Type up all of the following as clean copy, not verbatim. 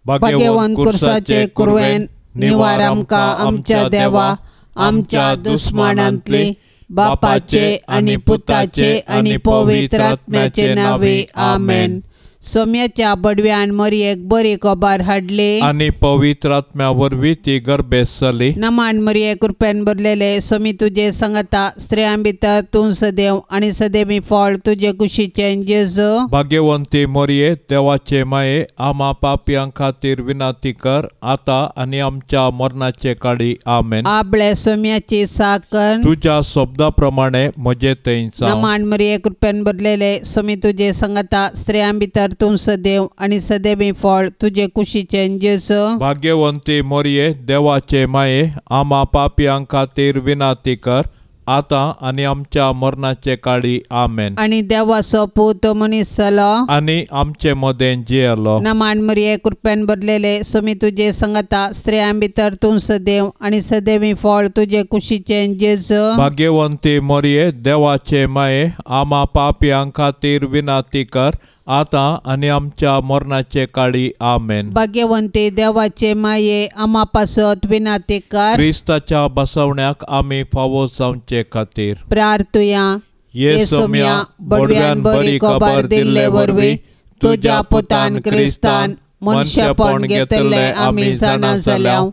भाग्यवन कुर्साचे कुरवेन निवार आमकां आमच्या देवा आमच्या दुस्मानांतली बापाचे आणि पुताचे आणि पवित्र आत्म्याचे नावे आमेन। सोम्याच्या बडव्यान मरियेक बरी खबर हाडली आणि पवित्र आत्म्या वरवीं ती गर्भेस जाली। नमान मरिये कृपेन भरलेले सोमी तुझे संगता स्त्रियां भितर तूं सदैव आणि सदैवी फळ तुझे कुशीचे जेजू। भाग्यवंती मरिये देवाचे माये आम्हा पापियां खातीर विनाती कर आता आणि आमच्या मरणाचे काळी आमेन। आपले सोम्याची साकर तुझ्या शब्दाप्रमाणे म्हजे थंय जावं। नमान मरिये कृपेन भरलेले सोमी तुझे संगता स्त्रियां भितर तूं सदैव आणि सदैवी फळ तुझे कुशीचे जेजू। भाग्यवंती मरिये देवाचे माये आम्हा पापियां खातीर विनाती कर आता आणि आमच्या मरणाचे काळी आमेन। आणि देवाचो पूत मनीस जालो आणि आमचे मदें जियेलो। नमान मरिये कृपेन भरलेले सोमी तुझे संगता स्त्रियां भितर तूं सदैव आणि सदैवी फळ तुझे कुशीचे जेजू। भाग्यवंती मरिये देवाचे माये आम्हा पापियां खातीर विनाती कर आता आणि आमच्या मरणाचे काळी आमेन। भाग्यवंती देवाचे माये आम्हा पासत विनाती कर क्रिस्ताच्या बसवण्याक आम्ही फावो जावचे खातीर प्रार्थुया। येसोम्या बडव्यान बरी खबर दिल्ले वरवीं तुझ्या पुतान क्रिस्तान मनशापण घेतले आम्ही जाणा जाल्याव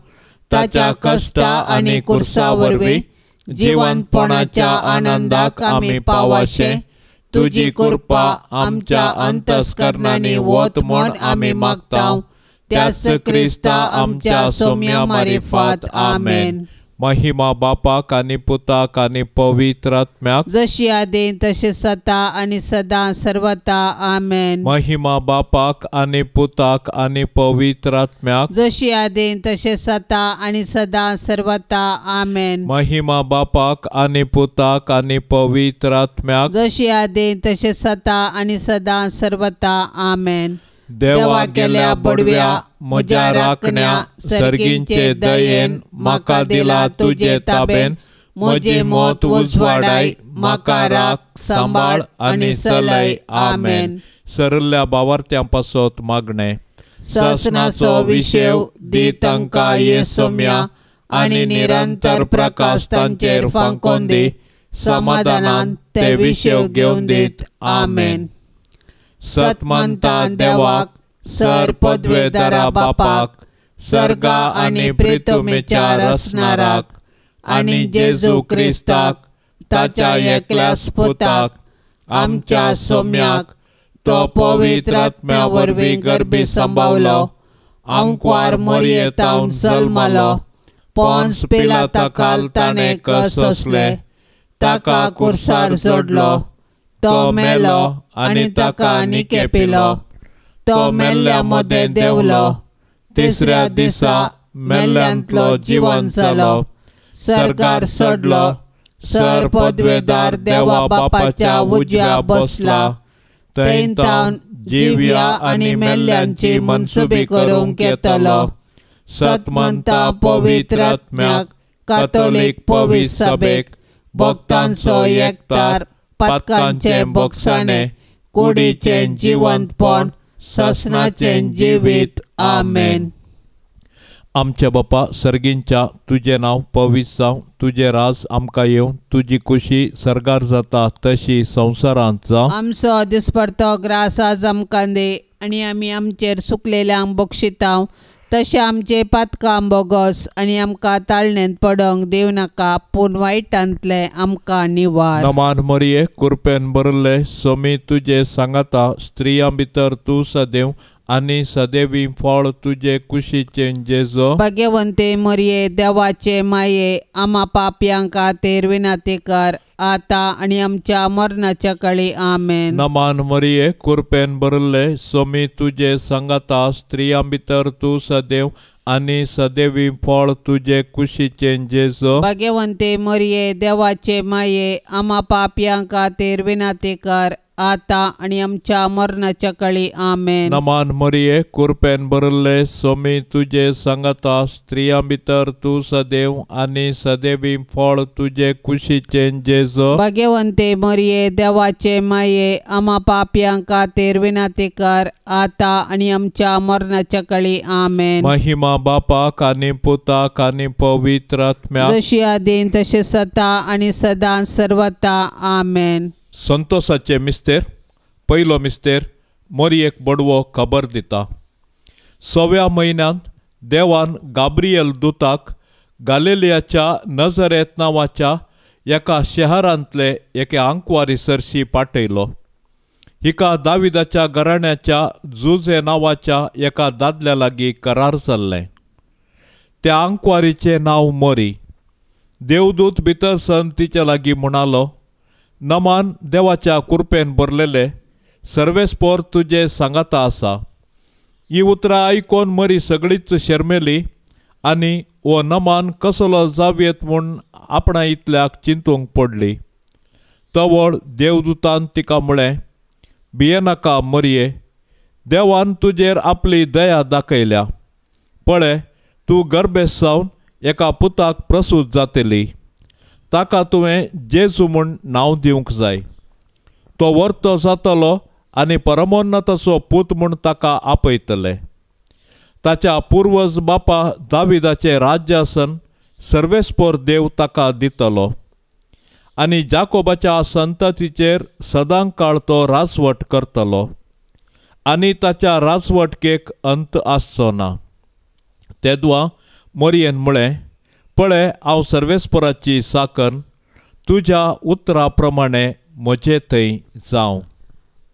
ताच्या कष्टा आणि कुर्सा वरवीं जिवंतपणाच्या आनंदाक आम्ही पावाशे तुझी कृपा आमच्या अंतस्करणांनी वत म्हण आम्ही मागताव त्यास क्रिस्ता आमच्या सोम्या मारिफात आमेन। महिमा बापाक आणि पुताक आणि पवित्र आत्म्याक जशी आदी तसे सता आणि सदा सर्वता आमेन। महिमा बापाक आणि पुताक आणि पवित्र आत्म्याक जशी आदी तसे सता आणि सदा सर्वता आमेन। महिमा बापाक आणि पुताक आणि पवित्र आत्म्याक जशी आदी तसे सता आणि सदा सर्वता आमेन। देवा गेल्या बडव्या म्हज्या राखण्या सर्गींचे दयेन म्हाका दिला तुझे ताबेन म्हजे मोत उजवाडाय म्हाका राख सांबाळ आणि चलय आमेन। सरल्या भावार्थ्यां पासत मागणे ससनाचो विशेव दी तांकां येसोम्या आणि निरंतर प्रकाश तांचेर फांकोन दी समाधानान ते विशेव घेवन दीत आमेन। सतमंता देवाक सर पदवेदारा बापाक सर्गा आणि प्रितुमेच्या रसनाराक आणि जेजू क्रिस्ताक ताच्या एकल्याच पुताक आमच्या सोम्याक तो पवित्र आत्म्या वरवीं गर्भी सांबावलो अंकवार मरियेतावन जल्मलो पोंस पिलाताकाल ताणें कसले ताका कुर्सार जोडलो तो मेलो आणि ताका निके पिलो तो मेल्ल्या मध्ये देवलो तिसऱ्या दिसा मेल्ल्यांतलो जिवंत जालो सरकार सोडलो सर पदवेदार देवा बापाच्या उजव्या बसला थंय तावन जिव्या आणि मेल्ल्यांची मनसुबी करूंक येतलो। सतमंता पवित्र आत्म्याक कातोलीक पवित्र सभेक भक्तांचो एकतार पातकांचे बोगसाणे कुडीचे जिवंतपण ससनाचे जिवीत आमेन। आमच्या बापा सर्गींच्या तुझे नाव पवित्र जावं तुझे राज आमकां येवं तुझी खुशी सरगार जाता तशी संवसारांत जावं। आमचो दिसपडतो ग्रास आज आमकां दे आनी आमी आमचेर सुकलेल्यांक बक्षितांव तशें आमचे पातकां बोगस आनी आमकां ताळणेंत पडोंक दिव नाका पूण वायटांतले आमकां निवार। नमान मरिये कृपेन भरले सोमी तुझे सांगाता स्त्रियां भितर तूं सदैव आणि सदैवी फळ तुझे कुशीचे जेजू। भाग्यवंते मरिये देवाचे माये आम्हा पापियां खातीर विनाती कर आता आणि आमच्या मरणाच्या काळी आमेन। नमान मरिये कृपेन भरले सोमी तुझे सांगाता स्त्रियां भितर तूं सदैव आणि सदैवी फळ तुझे कुशीचे जेजू। भाग्यवंते मरिये देवाचे माये आम्हा पापियां खातीर विनाती कर आता आणि आमच्या मरणाच्या काळी आमेन. नमान मरिये कृपेन भरले स्वामी तुझे सांगता स्त्रियां भितर तू सदैव आणि सदैवी फळ तुझे कुशीचे जेजो. भाग्यवंते मरिये देवाचे माये आम्हा पापियांक खातीर विनंती कर आता आणि आमच्या मरणाच्या काळी आमेन. महिमा बापाक आणि पुताक आणि पवित्र आत्म्याक जशी आदीन तसे सता आणि सदां सर्वता आमेन. संतोषाचे मिस्तेर. पयलो मिस्तेर मरियेक बडवो खबर दिता. 6व्या म्हयन्यान देवान गाब्रियल दूताक गालिलियाच्या नजरेत नांवाच्या एका शहरांतले एके आंकवारी सरशी पाठयलो. हिका दाविदाच्या घराण्याच्या जुजे नांवाच्या एका दादल्या लागीं करार जाल्लें. त्या आंकवारीचें नांव मरी. देवदूत भितर सन तिच्या लागीं म्हणालो, नमान देवाच्या कृपेन भरलेले सर्वेस्पोर तुजे सांगाता आसा. ही उतरां आयकोन मरी सगळीच शर्मेली आनी वो नमान कसलो जावयेत म्हूण आपणा इतल्याक चिंतूंक पडली. तवळ देवदूतान तिका म्हळें, भियेनाका मरिये, देवान तुजेर आपली दया दाखयल्या. पळय, तूं गर्भेस जावन एका पुताक प्रसूत जातली. ताका तुवें जेजू म्हूण नांव दिवंक जाय. तो वर्तो जातलो आनी परमोन्नताचो पूत म्हूण ताका आपयतले. ताच्या पुर्वज बापा दाविदाचें राज्य आसन सर्वेस्पोर देव ताका दितलो आनी जाकोबाच्या संततीचेर सदां काळ तो राजवट करतलो आनी ताच्या राजवटकेक अंत आसचो ना. तेदवा मरियेन म्हळें, पळय, हांव सर्वेस्पोराची साकन, तुज्या उतरा प्रमाणे म्हजे थंय जावं.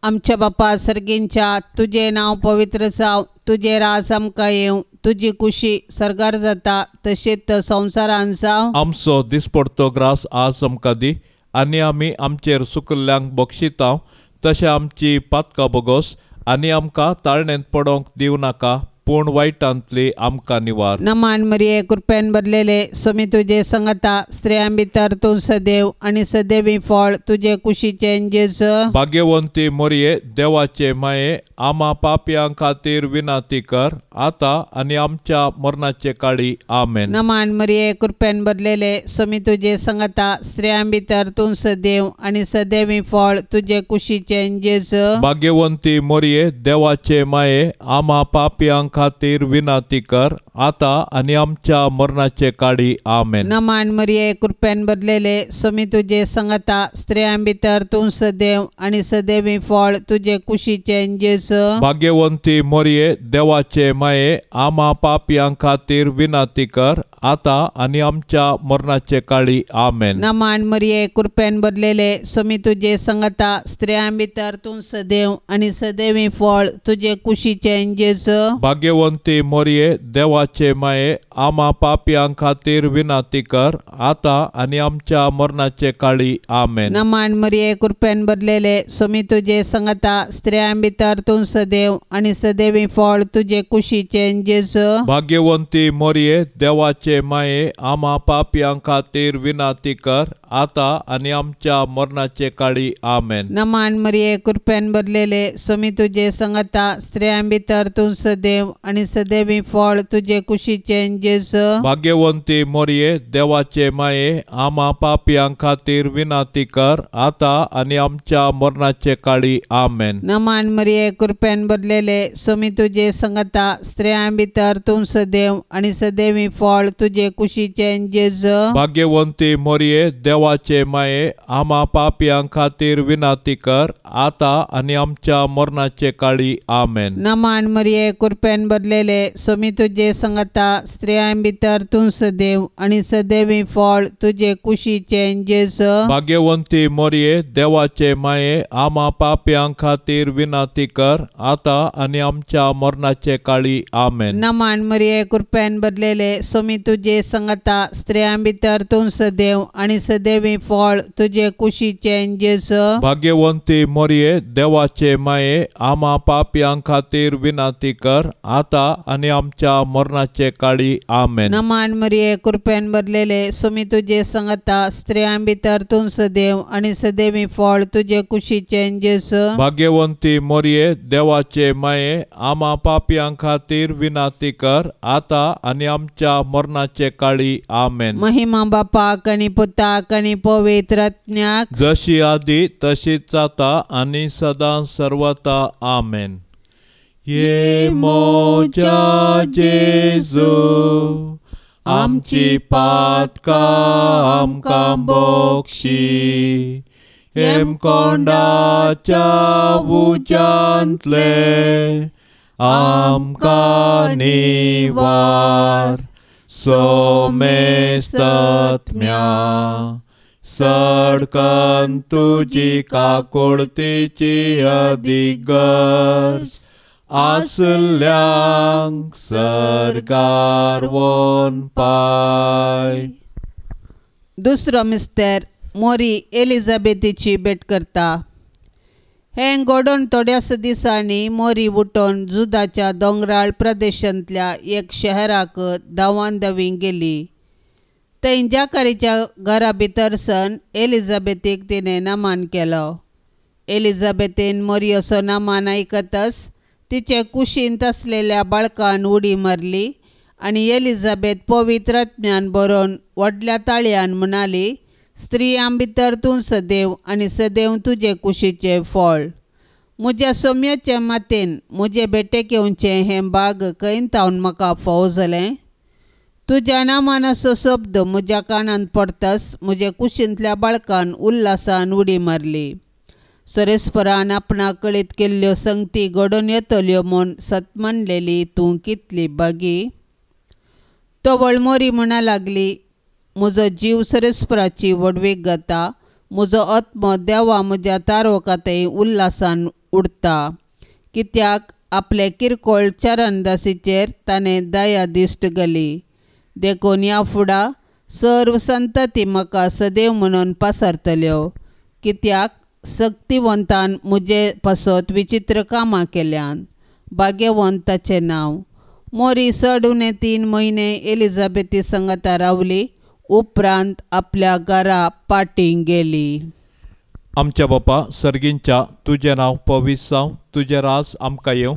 आमच्या बापा सर्गींच्या तुझे नाव पवित्र जावं, तुझे राज आमकां येवं, तुजी कुशी सरकार जाता तशेंच संवसारान जावं. आमचो दिसपडतो ग्रास आज आमकां दी आनी आमी आमचेर चुकल्ल्यांक बक्षितांव तशें आमची पातकां बोगोस आनी आमकां ताळणेंत पडोवंक दिवं नाका पूण वायटांतली आमकां निवार. नमान मरिये कृपेन भरलेले स्वामी तुजे सांगता स्त्रियां भितर तूं सदैव आणि सदैवी फळ तुझे कुशीचें जेजू. भाग्यवंती मरिये देवाचे माये आम्हा पापियां खातीर विनंती कर आता आणि आमच्या मरणाचे काळी आमेन. नमान मरिये कृपेन भरलेले स्वामी तुजे सांगता स्त्रियां भितर तूं सदैव आणि सदैवी फळ तुझे कुशीचें जेजू. भाग्यवंती मरिये देवाचे माये आम्हा पापियां खातीर विनंती कर आता आणि आमच्या मरणाचे काळी आमेन. नमान मरिये कृपेन भरलेले स्वामी तुजे सांगता स्त्रियां भितर तूं सदैव आणि सदैवी फळ तुझे कुशीचें जेजू. भाग्यवंती मरिये देवाचे माये आम्हा पापियां खातीर विनंती कर आता आणि आमच्या मरणाचे काळी आमेन. नमान मरिये कृपेन भरलेले स्वामी तुजे सांगता स्त्रियां भितर तूं सदैव आणि सदैवी फळ तुझे कुशीचें जेजू. भाग्यवंती मरिये देवाचे माये आम्हा पापियां खातीर विनंती कर आता आणि आमच्या मरणाचे काळी आमेन. नमान मरिये कृपेन भरलेले स्वामी तुजे सांगता स्त्रियां भितर तूं सदैव आणि सदैवी फळ तुझे कुशीचें जेजू. भाग्यवंती मरिये देवाचे माये आम्हा पापियां खातीर विनंती कर आता आणि आमच्या मरणाचे काळी आमेन. नमान मरिये कृपेन भरलेले स्वामी तुजे सांगता स्त्रियां भितर तूं सदैव आणि सदैवी फळ तुझे कुशीचें जेजू. भाग्यवंती मरिये देवाचे माये आम्हा पापियां खातीर विनंती कर आता आणि आमच्या मरणाचे काळी आमेन. नमान मरिये कृपेन भरलेले स्वामी तुजे सांगता स्त्रियां भितर तूं सदैव आणि सदैवी फळ तुझे कुशीचें जेजू. भाग्यवंती मरिये देवाचे माये आम्हा पापियां खातीर विनंती कर आता आणि आमच्या मरणाचे काळी आमेन. नमान मरिये कृपेन भरलेले स्वामी तुजे सांगता स्त्रियां भितर तूं सदैव आणि सदैवी फळ तुझे कुशीचें जेजू. भाग्यवंती मरिये देवाचे माये आम्हा पापियां खातीर विनंती कर आता आणि आमच्या मरणाचे काळी आमेन. नमान मरिये कृपेन भरलेले स्वामी तुजे सांगता स्त्रियां भितर तूं सदैव आणि सदैवी सदैवी फळ तुझे कुशीचें जेसो. भाग्यवंती मोरये देवाचे माये आम्हा पापयां खातीर विनाती कर आता आणि आमच्या मरणाचे काळी आमेन. नमान मरिये कृपेन भरलेले सुमी तुझे संगता स्त्रियां भितर तूं सदैव आणि सदैवी फळ तुझे कुशीचें जेसो. भाग्यवंती मोरये देवाचे माये आम्हा पापयां खातीर विनाती कर आता आणि आमच्या मरणाचे काळी आमेन. महिमा बापाक आणि पुताक आणि पवित्र आत्म्याक जशी आधी तशीच आता आणि सदां सर्वता आमेन. ये मोजा जेजू आमची पातकां आमकां बोक्षी हेम कोंडाच्या उज्यांतले आमकां निवार सोमेस्तत्म्या सडकन तुजी काकुळतेची अधिगर्ज आसल्यांक सरकार वोन पाय. दुसरो मिस्तेर मोरी एलिझाबेथीची भेट करता. हें घडोवन थोड्याच दिसांनी मोरी उठोन जुदाच्या दोंगराळ प्रदेशांतल्या एक शहराक धांवन धांवी गेली. थंय जाकारीच्या घरा भितर सन एलिझाबेथीक तिणें नामान केलो. एलिझाबेथीन मोरयेचो नामान आयकतच तिचे कुशींत आसलेल्या बाळकान उडी मारली आनी एलिझाबेथ पवित्र आत्म्यान बरोवन व्हडल्या ताळयान म्हणाली, स्त्रियां भितर तूं सदैव आनी सदैव तुजे कुशीचें फळ. म्हज्या सोम्याच्या मातेन म्हजे बेटेक येवचें हें भाग खंय तावन म्हाका फावो जालें. तुज्या नामान असो शब्द म्हज्या कानांत पडटच म्हजे कुशींतल्या बाळकान उल्हासान उडी मारली. सरेस्परान आपणाक कळीत केल्ल्यो संगती घडोवन येतल्यो म्हूण सतमणलेली तूं कितली बागी. तवळ मोरी म्हणा लागली, म्हजो जीव सरेस्पराची वडवीक घाता. म्हजो आत्मो देवा म्हज्या तारवकातय उल्हासान उडटा. कित्याक आपले किरकोळ चरणदासीचेर ताणें दया दिश्ट घाली. देखून ह्या फुडा सर्व संतती म्हाका सदैव म्हणून पासरतल्यो. कित्याक सक्तिवंतान म्हजे पासत विचित्र कामां केल्यान. भाग्यवंताचें नांव. मोरी चड उणे 3 म्हयने एलिझाबेथी संगता रावली. उपरांत आपल्या घरा पाटींग गेली. आमच्या बापा सर्गींच्या तुजें नांव पवित्र जावं. तुजें राज आमकां येवं.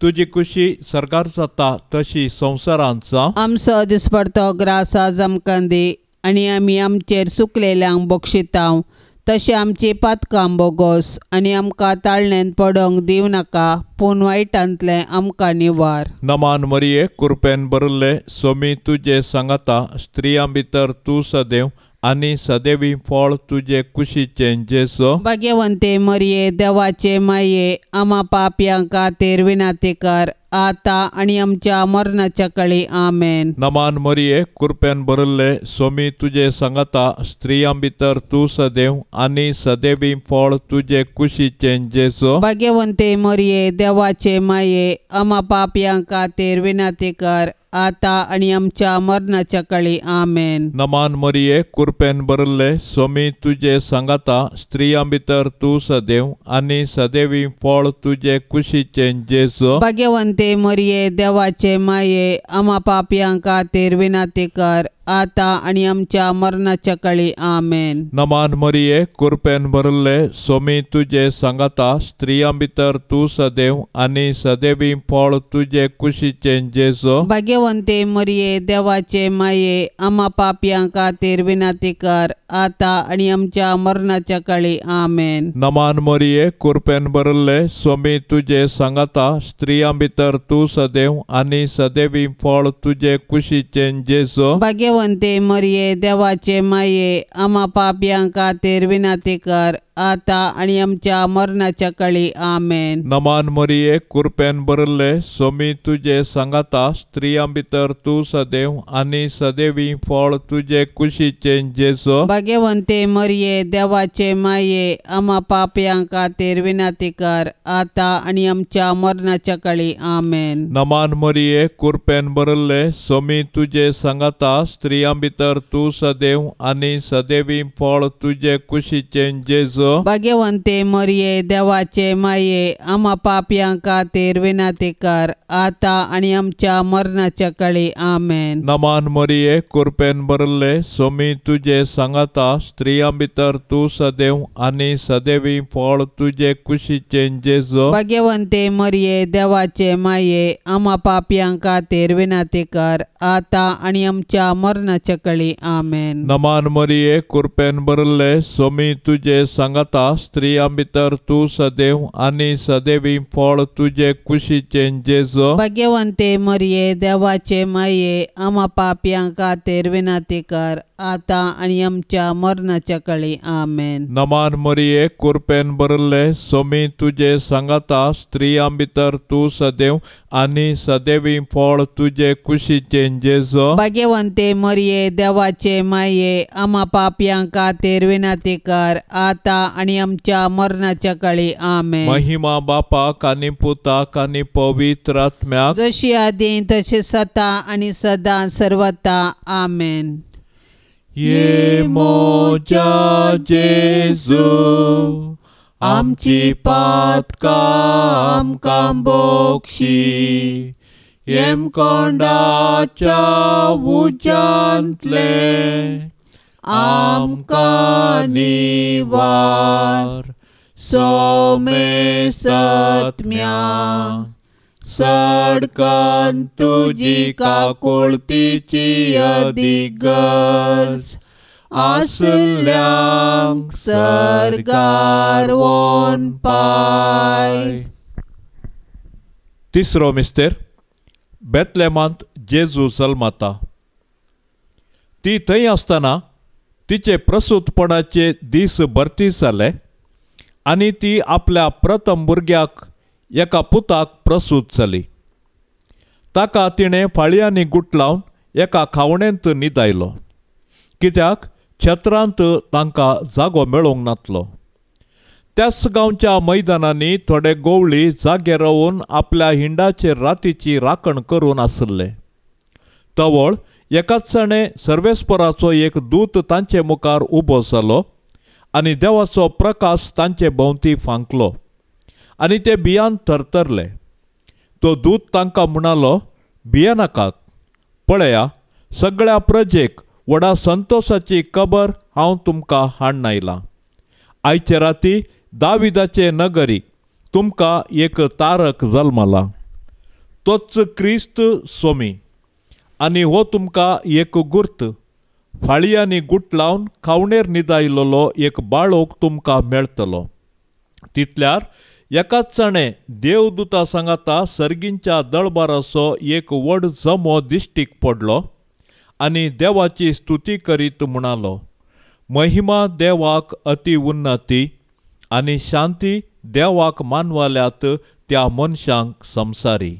तुजी कुशी सरकार जाता तशी संवसारांत जावं. आमचो दिसपडतो ग्रास आज आमकां दी आनी आमी आमचेर चुकलेल्यांक बक्षितांव तशें आमची पातकां बोगोस आनी आमकां ताळणेंत पडोंक दिवं नाका पूण वायटांतलें आमकां निवार. नमान मरिये कृपेन भरले सोमी तुजे सांगाता स्त्रियां भितर तूं सदैव आनी सदैवी फळ तुजे कुशीचें जेसो. भाग्यवंते मरिये देवाचे माये आम्हा पापयां खातीर विनाती कर आता आनी आमच्या मरणाच्या काळी आमेन. नमान मरिये कृपेन भरले सोमी तुजे सांगाता स्त्रियां भितर तूं सदैव आनी सदैवी फळ तुजे कुशीचें जेसो. भाग्यवंते मरिये देवाचे माये आम्हा पापयां खातीर विनाती कर आता आनी आमच्या मरणाच्या काळी आमेन. नमान मरिये कृपेन भरले सोमी तुजे सांगाता स्त्रियां भितर तूं सदैव आनी सदैवी फळ तुजे कुशीचें जेसो. भाग्यवंते मरिये देवाचे माये आम्हा पापयां खातीर विनाती कर आता आनी आमच्या मरणाच्या काळी आमेन. नमान मरिये कृपेन भरले सोमी तुजे सांगाता स्त्रियां भितर तूं सदैव आनी सदैवी फळ तुजे कुशीचें जेसो. भाग्यवंते मरिये देवाचे माये आम्हा पापयां खातीर विनाती कर आता आनी आमच्या मरणाच्या काळी आमेन. नमान मरिये कृपेन भरले सोमी तुजे सांगाता स्त्रियां भितर तूं सदैव आनी सदैवी फळ तुजे कुशीचें जेसो. भाग्यवंते मरिये देवाचे माये आम्हा पापयां खातीर विनाती कर आता आणि आमच्या मरणाच्या काळी आमेन. नमान मरिये कृपेन भरले सोमी तुझे सांगाता स्त्रियां भितर तू सदैव आणि सदैवी फळ तुझे कुशीचे जेजो. भाग्यवंते मरिये देवाचे माये आम्हा पाप्यांक खातीर विनंती कर आता आणि आमच्या मरणाच्या काळी आमेन. नमान मरिये कृपेन भरले सोमी तुझे सांगाता स्त्रियां भितर तू सदैव आणि सदैवी फळ तुझे कुशीचे जेजो. भाग्यवंते मरिये देवाचे माये आम्हा पाप्यांक खातीर विनंती कर आता आणि आमच्या मरणाच्या काळी आमेन. नमान मरिये कृपेन भरले सोमी तुझे सांगाता स्त्रियां भितर तू सदैव आणि सदैवी फळ तुझे कुशीचे जेजो. भाग्यवंते मरिये देवाचे माये आम्हा पाप्यांक खातीर विनंती कर आता आणि आमच्या मरणाच्या काळी आमेन. नमान मरिये कृपेन भरले सोमी तुझे सांगाता स्त्रियां भितर तू सदैव आणि सदैवी फळ तुझे कुशीचे जेजो. भाग्यवंते मरिये देवाचे माये आम्हा पाप्यांक खातीर विनंती कर आता आणि आमच्या मरणाच्या काळी आमेन. नमान मरिये कृपेन भरले सोमी तुझे सांगाता स्त्रियां भितर तू सदैव आणि सदैवी फळ तुझे कुशीचे जेजो. भाग्यवंते मरिये देवाचे माये आम्हा पाप्यांक खातीर विनंती कर आता आणि आमच्या मरणाच्या काळी आमेन. महिमा बापाक आणि पुताक आणि पवित्र आत्म्याक जशी आदी तशी सता आणि सदा सर्वता आमेन. ये मोजा जेजू आमची पातकां आमकां बोक्षी येम कोंडाच्या उज्यांतले आमकां निवार सोमे सत्म्या सडकन तुजी काकुळतीची अधिगर्ज आसल्यांक सरकार वोन पाय. तिसरो मिस्तेर बेतलेमांत जेजू जल्माता. ती थंय आसतना तिचे प्रसूतपणाचे दीस भरती जाले आनी ती आपल्या प्रथम भुरग्याक एका पुताक प्रसूत जाली. ताका तिणें फाळयांनी गुटलावन एका खावणेंत न्हिदायलो कित्याक छत्रांत तांकां जागो मेळोंक नासलो. त्याच गांवच्या मैदानांनी थोडे गोवळी जागे रावन आपल्या हिंडाचेर रातीची राखण करून आसले. तवळ एकाच सर्वेस्पराचो एक दूत तांचे मुखार उबो जालो आनी देवाचो प्रकाश तांचे भोंवती फांकलो आनी ते भियान थरथरले. तो दूत तांकां म्हणालो, भियेनाकात. पळया, सगळ्या प्रजेक व्हडा संतोशाची खबर हांव तुमकां हाडून आयलां. आयचे राती दाविदाचे नगरी तुमकां एक तारक जल्मला. तोच क्रिस्त सोमी. आनी हो तुमकां एक गुर्त. फाळयांनी गुटलावन खावणेर न्हिदायिल्लो एक बाळोक तुमकां मेळटलो. तितल्यार एकाच देवदूता सांगाता सर्गींच्या दळबाराचो एक व्हड जमो दिश्टीक पडलो आनी देवाची स्तुती करीत म्हणालो, महिमा देवाक अति उन्नती आनी शांती देवाक मानवाल्यात त्या मनशांक संवसारी.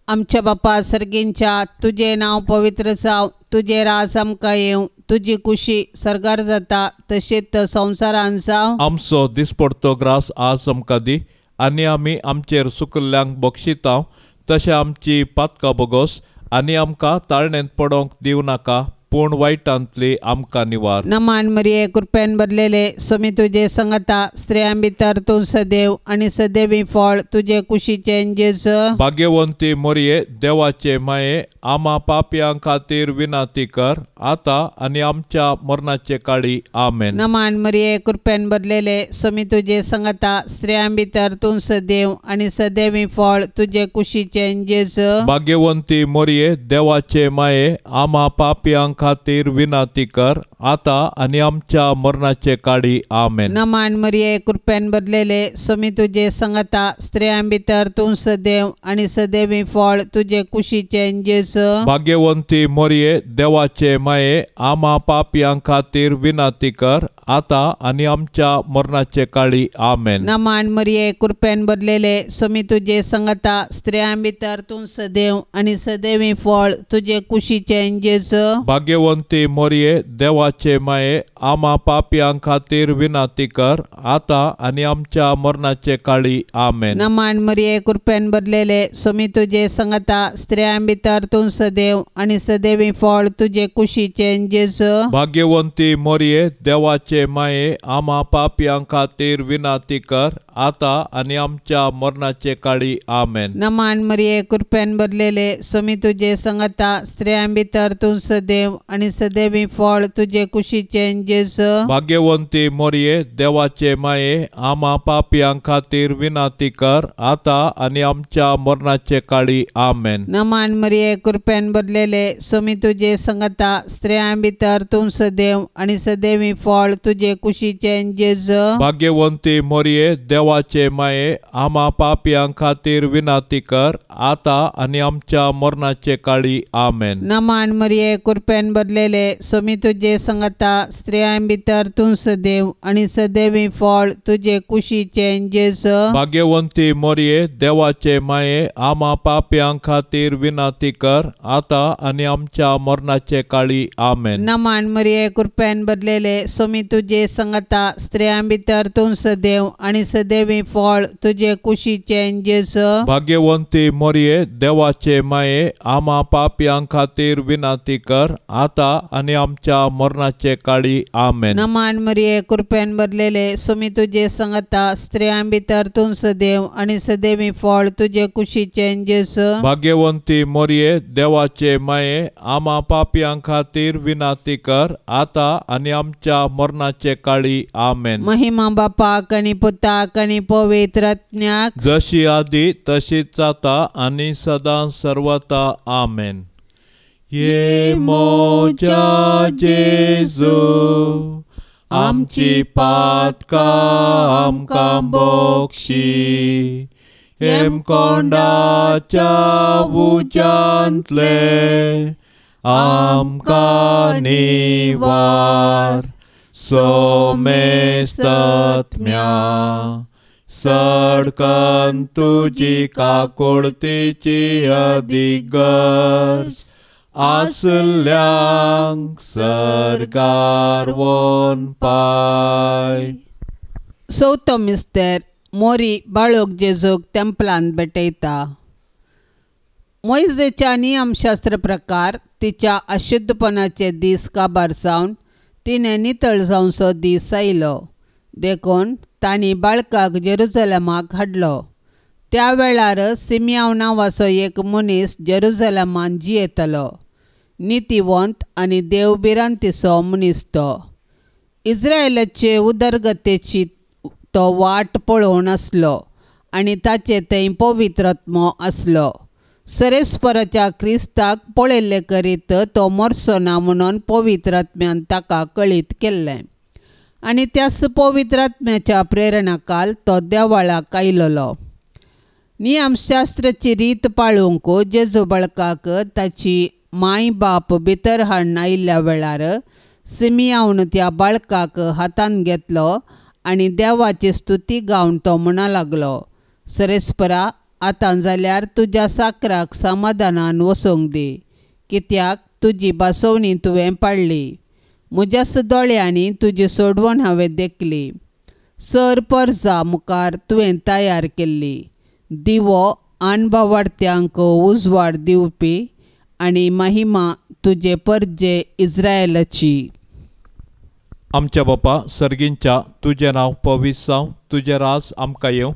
आमच्या बापा सर्गींच्या तुझे नाव पवित्र जावं, तुझे राज आमकां येवं, तुजी कुशी सरकार जाता तशीच संवसारान जावं. आमचो दिसपडतो ग्रास आज आमकां दी आनी आमी आमचेर चुकल्ल्यांक बक्षितांव तशें आमची पातकां बोगोस आनी आमकां ताळणेंत पडोंक दिवं नाका पूण वायटांतली आमकां निवार. नमान मरिये कृपेन भरलेले सोमी तुझे संगता स्त्रियां भितर तूं सदैव आनी सदैवी फळ तुझे कुशीचे जेजू. भाग्यवंती मरिये देवाचे माये आम्हा पाप्यां खातीर विनंती कर आता आनी आमच्या मरणाचे काळी आमेन. नमान मरिये कृपेन भरलेले सोमी तुझे संगता स्त्रियां भितर तूं सदैव आनी सदैवी फळ तुझे कुशीचे जेजू. भाग्यवंती मरिये देवाचे माये आम्हा पाप्यां खातीर विनंती कर, आता आणि आमच्या मरणाचे काळी आमेन. नमान मरिये कृपेन भरलेले स्वामी तुझे संगता स्त्रियां भितर तूं सदैव आणि सदैवी फळ तुझे कुशीचे जेजू. भाग्यवंती मोरये देवाचे माये, आम्हा पापियां खातीर विनंती कर, आता आणि आमच्या मरणाचे काळी आमेन. नमान मरिये कृपेन भरलेले स्वामी तुझे संगता स्त्रियां भितर तूं सदैव आणि सदैवी फळ तुझे कुशीचे जेजू. भाग्यवंती मोरये देवाचे माये, आम्हा पापियां खातीर विनंती कर, आता आणि आमच्या मरणाचे काळी आमेन. नमान मरिये कृपेन भरलेले स्वामी तुझे संगता स्त्रियां भितर तूं सदैव आणि सदैवी फळ तुझे कुशीचे जेजू. भाग्यवंती मोरये देवाचे माये, आम्हा पापियां खातीर विनंती कर, आता आणि आमच्या मरणाचे काळी आमेन. नमान मरिये कृपेन भरलेले स्वामी तुझे संगता स्त्रियां भितर तूं सदैव आणि सदैवी फळ तुझे कुशीचे जेजू. भाग्यवंती मोरये देवाचे माये, आम्हा पापियां खातीर विनंती कर, आता आणि आमच्या मरणाचे काळी आमेन. नमान मरिये कृपेन भरलेले स्वामी तुझे संगता स्त्रियां भितर तूं सदैव आणि सदैवी फळ तुझे कुशीचे जेजू. भाग्यवंती मोरये देवाचे माये, आम्हा पापियां खातीर विनंती कर, आता आणि आमच्या मरणाचे काळी आमेन. नमान मरिये कृपेन भरलेले स्वामी तुझे संगता स्त्रियां भितर तूं सदैव आणि सदैवी फळ तुझे कुशीचे जेजू. भाग्यवंती मोरये देवाचे माये, आम्हा पापियां खातीर विनंती कर, आता आणि आमच्या मरणाचे काळी आमेन. नमान मरिये कृपेन भरलेले स्वामी तुझे संगता स्त्रियां भितर तूं सदैव आणि सदैवी फळ तुझे कुशीचे जेजू. भाग्यवंती मोरये देवाचे माये, आम्हा पापियां खातीर विनंती कर, आता आणि आमच्या मरणाचे काळी आमेन. नमान मरिये कृपेन भरलेले स्वामी तुझे संगता स्त्रियां भितर तूं सदैव आणि सदैवी फळ तुझे कुशीचे जेजू. भाग्यवंती मोरये देवाचे माये, आम्हा पापियां खातीर विनंती कर, आता आणि आमच्या मरणाचे काळी आमेन. महिमा बापाक आणि पुताक आणि पवित्र आत्म्याक, जशी आधी तशीच आता आणि सदा सर्वता आमेन. ये मोजा जेजू, आमची पातकां आमकां बोगशी, हेम कोंडाच्या उज्यांतले आमकां निवार. सोमेस्तत्म्या सडकन तुजी काकुळतीची अधिगर्ज, आसल्यांक सरकार वोन पाय. चवथो मिस्तेर मोरी बाळोक जेजूक तेंपलांत भेटयता. मोइजेच्या नियमशास्त्र प्रकार तिच्या अशुद्धपणाचे दीस काबार जावन तिणें नितळ जावचो दीस आयलो देखून तांणी बाळकाक जेरुसलेमाक हाडलो. त्या वेळार सिमियोन नांवाचो एक मनीस जेरुसलेमांत जियेतलो. नितीवंत आनी देवबिरांतीचो मनीस तो. इस्रायेलाचे उदरगतेची तो वाट पळोवन आसलो आनी ताचे थंय पवित्र आत्मो आसलो. सरेस्पराच्या क्रिस्ताक पळयल्ले करीत तो मरचो ना म्हणून पवित्र आत्म्यान ताका कळीत केल्लें आनी त्याच पवित्र आत्म्याच्या प्रेरणाकाल तो देवाळाक आयलोलो. नियमशास्त्राची रीत पाळूंक जेजू बाळकाक ताची माय बाप भितर हाडून आयिल्ल्या वेळार सिमियोन त्या बाळकाक हातान घेतलो आनी देवाची स्तुती गावन तो म्हणा लागलो, सरेस्परा, आतां जाल्यार तुज्या साकराक समाधानान वसोंक दी, कित्याक तुजी बासवणी तुवें पाळ्ळी. म्हज्याच दोळ्यांनी तुजी सोडवण हांवें देखली. सर परजा मुखार तुवें तयार केल्ली. दिवो अणभवार्थ्यांक उजवाड दिवपी आनी महिमा तुजे परजे इस्रायेलाची. आमच्या बापा सर्गींच्या, तुजें नांव पवित्र जावं, तुजें राज आमकां येवं,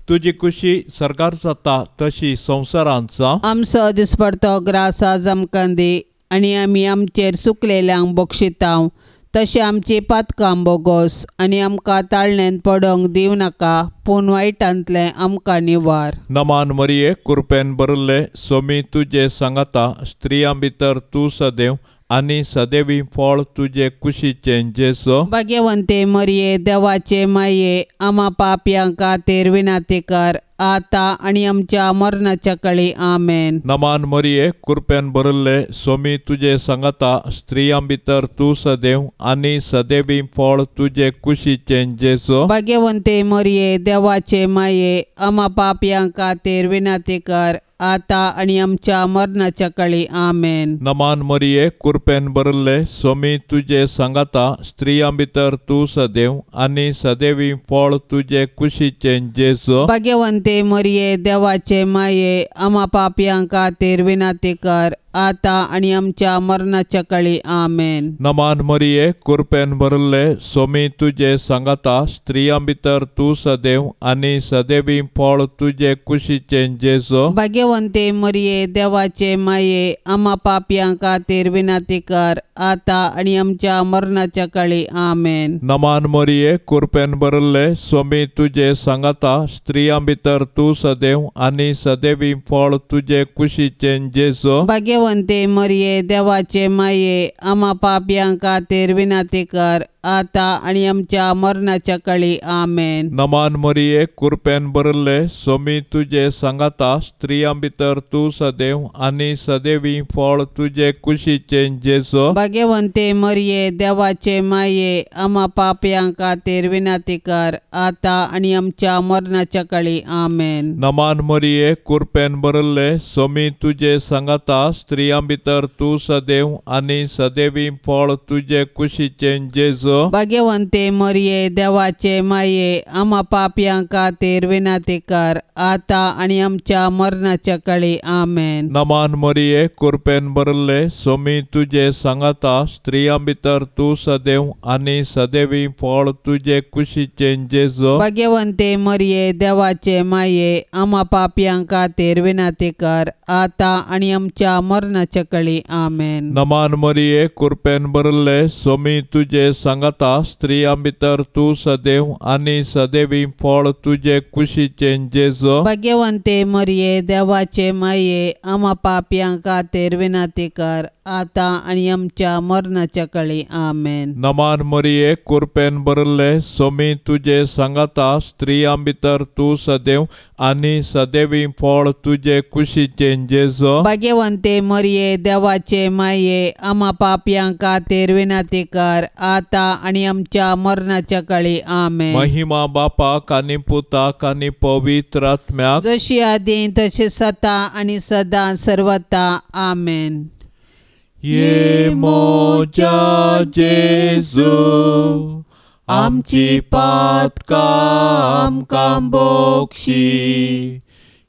तुजी खुशी सरकार जाता तशी संवसारांत जावं. आमचो दिसपडतो ग्रास आज आमकां दी आनी आमी आमचेर चुकलेल्यांक बक्षितांव, तशें आमची पातकां बोगोस आनी आमकां ताळणेंत पडोंक दिवं नाका, पूण वायटांतलें आमकां निवार. नमान मरिये कृपेन भरिल्ले, स्वामी तुजे सांगता स्त्रियां भितर तूं सदैव आनी सदैवी फळ तुजे कुशीचें जेजो. भाग्यवंते मरिये देवाचे माये, आम्हा पापयांक खातीर विनाती कर, आता आनी आमच्या मरणाच्या काळी आमेन. नमान मरिये कृपेन भरिल्ले सोमी तुजे सांगाता स्त्रियां भितर तूं सदैव आनी सदैवी फळ तुजे कुशीचें जेजो. भाग्यवंते मरिये देवाचे माये, आम्हा पापयांक खातीर विनाती कर, आता आनी आमच्या मरणाच्या काळी आमेन. नमान मरिये कृपेन भरिल्ले सोमी तुजे सांगाता स्त्रियां भितर तूं सदैव आनी सदैवी फळ तुजे कुशीचें जेजो. भाग्यवंते मरिये देवाचे माये, आम्हा पापयांक खातीर विनाती कर, आता आनी आमच्या मरणाच्या काळी आमेन. नमान मरिये कृपेन भरिल्ले सोमी तुजे सांगाता स्त्रियां भितर तूं सदैव आनी सदैवी फळ तुजे कुशीचें जेजो. भाग्यवंते मरिये देवाचे माये, आम्हा पापयांक खातीर विनाती कर, आता आनी आमच्या मरणाच्या काळी आमेन. नमान मरिये कृपेन भरिल्ले सोमी तुजे सांगाता स्त्रियां भितर तूं सदैव आनी सदैवी फळ तुजे कुशीचें जेजो. भाग्यवंते मरिये देवाचे माये, आम्हा पापयांक खातीर विनाती कर, आता आनी आमच्या मरणाच्या काळी आमेन. नमान मरिये कृपेन भरिल्ले सोमी तुजे सांगाता स्त्रियां भितर तूं सदैव आनी सदैवी फळ तुजे कुशीचें जेजो. भाग्यवंते मरिये देवाचे माये, आम्हा पापयांक खातीर विनाती कर, आता आनी आमच्या मरणाच्या काळी आमेन. नमान मरिये कृपेन भरिल्ले सोमी तुजे सांगाता स्त्रियां भितर तूं सदैव आनी सदैवी फळ तुजे कुशीचें जेजो. भाग्यवंते मरिये देवाचे माये, आम्हा पापयांक खातीर विनाती कर, आता आनी आमच्या मरणाच्या काळी आमेन. नमान मरिये कृपेन भरिल्ले सोमी तुजे सांगाता स्त्रियां भितर तूं सदैव आनी सदैवी फळ तुजे कुशीचें जेजो. भाग्यवंते मरिये देवाचे माये, आम्हा पापयांक खातीर विनाती कर, आता आनी आमच्या मरणाच्या काळी आमेन. नमान मरिये कृपेन भरिल्ले सोमी तुजे सांगाता स्त्रियां भितर तूं सदैव आनी सदैवी फळ तुजे कुशीचें जेजो. भाग्यवंते मरिये देवाचे माये, आम्हा पापयांक खातीर विनाती कर, आता आनी आमच्या मरणाच्या काळी आमेन. नमान मरिये कृपेन भरिल्ले सोमी तुजे सांगाता स्त्रियां भितर तूं सदैव आनी सदैवी फळ तुजे कुशीचें जेजो. भाग्यवंते मरिये देवाचे माये, आम्हा पापयांक खातीर विनाती कर, आता आनी आमच्या मरणाच्या काळी आमेन. महिमा बापाक आनी पुताक आनी पवित्र आत्म्याक, जशी आदी तशी सता आनी सदां सर्वता आमेन. ये मोजा जेजू आमची पातकां आमकां बोगशी,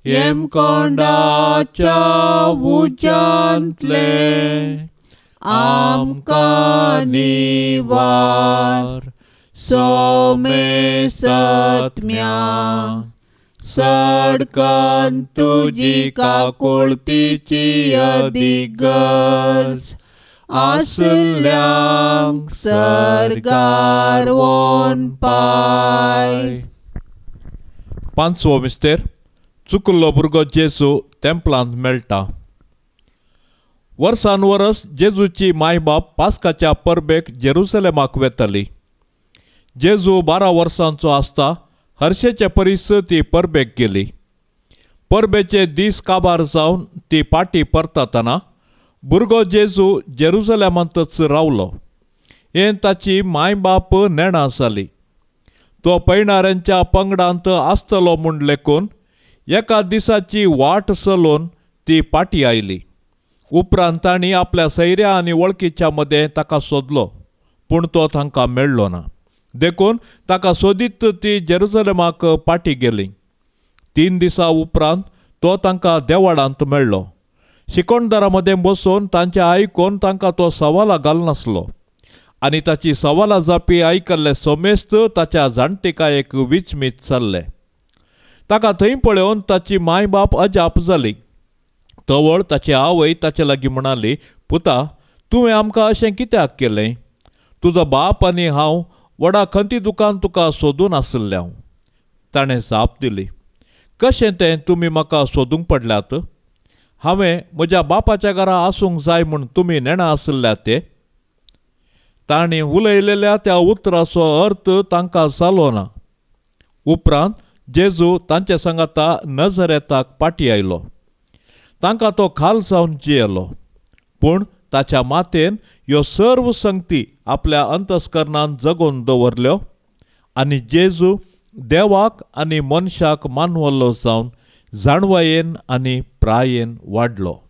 येम कोंडाच्या उज्यांतले आमकां निवार. सोमे सत्म्या सडकन तुजी काकुळतीची अधिगर्ज, आसल्यांक सरकार वोन पाय. पांचवो मिस्तेर चुकल्लो भुरगो जेजू तेंपलांत मेळटा. वर्सान वर्स जेजूची मायबाप पास्काच्या परबेक जेरुसलेमाक वेताली. जेजू 12 वर्सांचो आसता हर्शेचे परीस ती परबेक गेली. परबेचे दीस काबार जावन ती पाटी परतातना भुरगो जेजू जेरुसलेमांतच रावलो. हें ताची मायबाप नेणा जाली. तो पैणाऱ्यांच्या पंगडांत आसतलो म्हूण लेकून एका दिसाची वाट चलोवन ती पाटी आयली. उपरांत तांणी आपल्या सैऱ्या आनी वळखीच्या मदें ताका सोदलो, पूण तो तांकां मेळ्ळो ना. देखून ताका सोदीत ती जेरुसलेमाक पाटी गेली. 3 दिसां उपरांत तो तांकां देवळांत मेळ्ळो. शिकोणदारां मदें बसून तांचें आयकून तांकां तो सवालां घालनासलो. आनी ताची सवालां जापी आयकल्ले सोमेस्त ताच्या जाणटेकायेक विचमीत जाल्ले. ताका थंय पळोवन ताची मायबाप अजाप जाली. तवळ ताची आवय ताचे लागीं म्हणाली, पुता, तुवें आमकां अशें कित्याक केलें? तुजो बाप आनी हांव व्हडा खंती दुकान तुका सोदून आसल्यां. ताणें जाप दिली, कशें तें तुमी म्हाका सोदूंक पडल्यात? हांवें म्हज्या बापाच्या घरा आसूंक जाय म्हूण तुमी नेणा आसल्या ते. तांणी उलयलेल्या त्या उतराचो अर्थ तांकां जालो ना. उपरांत जेजू तांचे सांगाता नजरेताक पाटी आयलो. तांकां तो खाल जावन जियेलो. पूण ताच्या मातेन ह्यो सर्व संगती आपल्या अंतस्करणांत जगोवन दवरल्यो आनी जेजू देवाक आनी मनशाक मानवल्लो जावन जाणवायेन आनी प्रायेन वाडलो.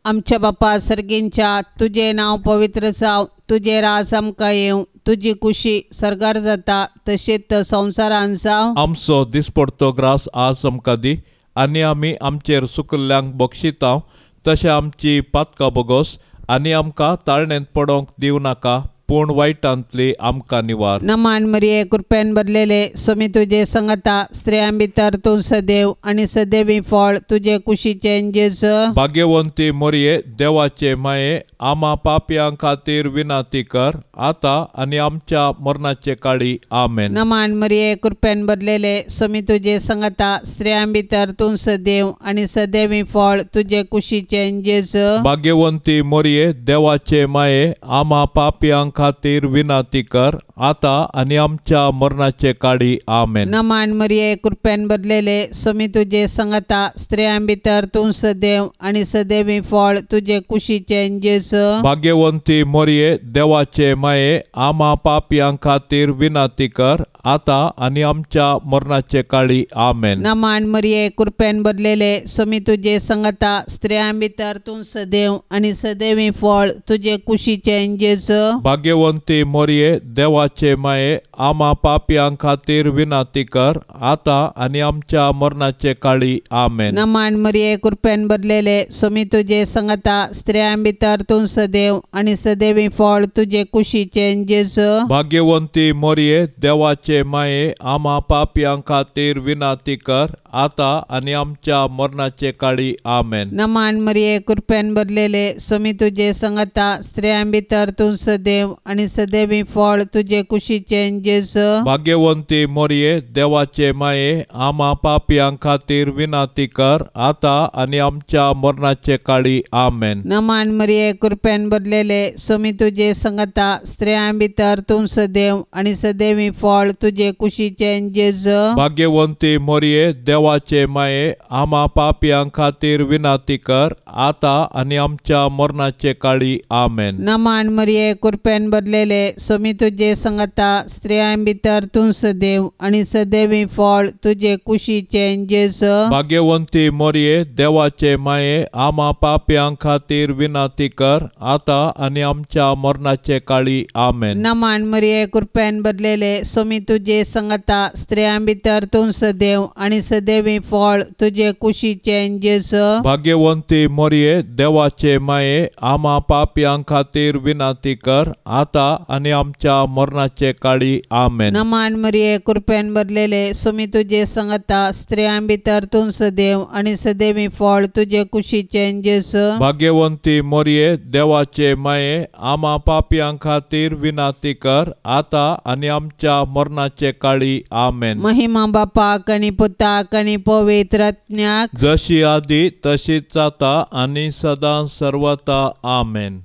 आमच्या बापा सर्गींच्या, तुझे नांव पवित्र जावं, तुझे राज आमकां येवं, तुजी खुशी सरकार जाता तशेंच संवसारांत जावं. आमचो दिसपडतो ग्रास आज आमकां दी आनी आमी आमचेर चुकल्ल्यांक बक्षितांव तशें आमची पातकां बोगोस आनी आमकां ताळणेंत पडोवंक दिवं नाका, पूण वायटांतली आमकां निवार. नमान मरिये, कृपेन भरलेले, स्वामी तुजे संगता, स्त्रियां भितर तूं सदैव आनी सदैवी फळ तुजे कुशीचें जेजू. भाग्यवंती मोरये, देवाचे माये, आमा पापयां खातीर विनाती कर, आतां आनी आमच्या मरणाचे काळी. आमेन. नमान मरिये, कृपेन भरलेले, स्वामी तुजे संगता, स्त्रियां भितर तूं सदैव आनी सदैवी फळ तुजे कुशीचें जेजू. भाग्यवंती मोरये, देवाचे माये, आमा पापयां खातीर विनाती कर, आतां आनी आमच्या मरणाचे काळी. आमेन. नमान मरिये, कृपेन भरलेले, स्वामी तुजे संगता, स्त्रियां भितर तूं सदैव आनी सदैवी फळ तुजे कुशीचें जेजू. भाग्यवंती मोरये, देवाचे माये, आमा पापयां खातीर विनाती कर, आतां आनी आमच्या मरणाचे काळी. आमेन. नमान मरिये, कृपेन भरलेले, स्वामी तुजे संगता, स्त्रियां भितर तूं सदैव आनी सदैवी फळ तुजे कुशीचें जेजू. भाग्यवंती मोरये, देवाचे माये, आमा पापयां खातीर विनाती कर, आतां आनी आमच्या मरणाचे काळी. आमेन. नमान मरिये, कृपेन भरलेले, स्वामी तुजे संगता, स्त्रियां भितर तूं सदैव आनी सदैवी फळ तुजे कुशीचें जेजू. भाग्यवंती मोरये, देवाचे माये, आमा पापयां खातीर विनाती कर, आतां आनी आमच्या मरणाचे काळी. आमेन. नमान मरिये, कृपेन भरलेले, स्वामी तुजे संगता, स्त्रियां भितर तूं सदैव आनी सदैवी फळ तुजे कुशीचें जेजू. भाग्यवंती मोरये, देवाचे माये, आमा पापयां खातीर विनाती कर, आतां आनी आमच्या मरणाचे काळी. आमेन. नमान मरिये, कृपेन भरलेले, स्वामी तुजे संगता, स्त्रियां भितर तूं सदैव आनी सदैवी फळ तुजे कुशीचें जेजू. भाग्यवंती मोरये, देवाचे माये, आमा पापयां खातीर विनाती कर, आतां आनी आमच्या मरणाचे काळी. आमेन. नमान मरिये, कृपेन भरलेले, स्वामी तुजे संगता, स्त्रियां भितर तूं सदैव आनी सदैवी फळ तुजे कुशीचें जेजू. भाग्यवंती मोरये, देवाचे माये, आमा पापयां खातीर विनाती कर, आतां आनी आमच्या मरणाचे काळी. आमेन. नमान मरिये, कृपेन भरलेले, स्वामी तुजे संगता, स्त्रियां भितर तूं सदैव आनी सदैवी फळ तुजे कुशीचें जेजू. भाग्यवंती मोरये, देवाचे माये, आमा पापयां खातीर विनाती कर, आतां आनी आमच्या मरणाचे काळी. आमेन. नमान मरिये, कृपेन भरलेले, स्वामी तुजे संगता, स्त्रियां भितर तूं सदैव आनी सदैवी फळ तुजे कुशीचें जेजू. भाग्यवंती मोरये, देवाचे माये, आमा पापयां खातीर विनाती कर, आतां आनी आमच्या मरणाचे काळी. आमेन. महिमा बापाक आनी पुताक आनी पवित्र आत्म्याक, जशी आदी तशीच जाता आनी सदां सर्वता. आमेन.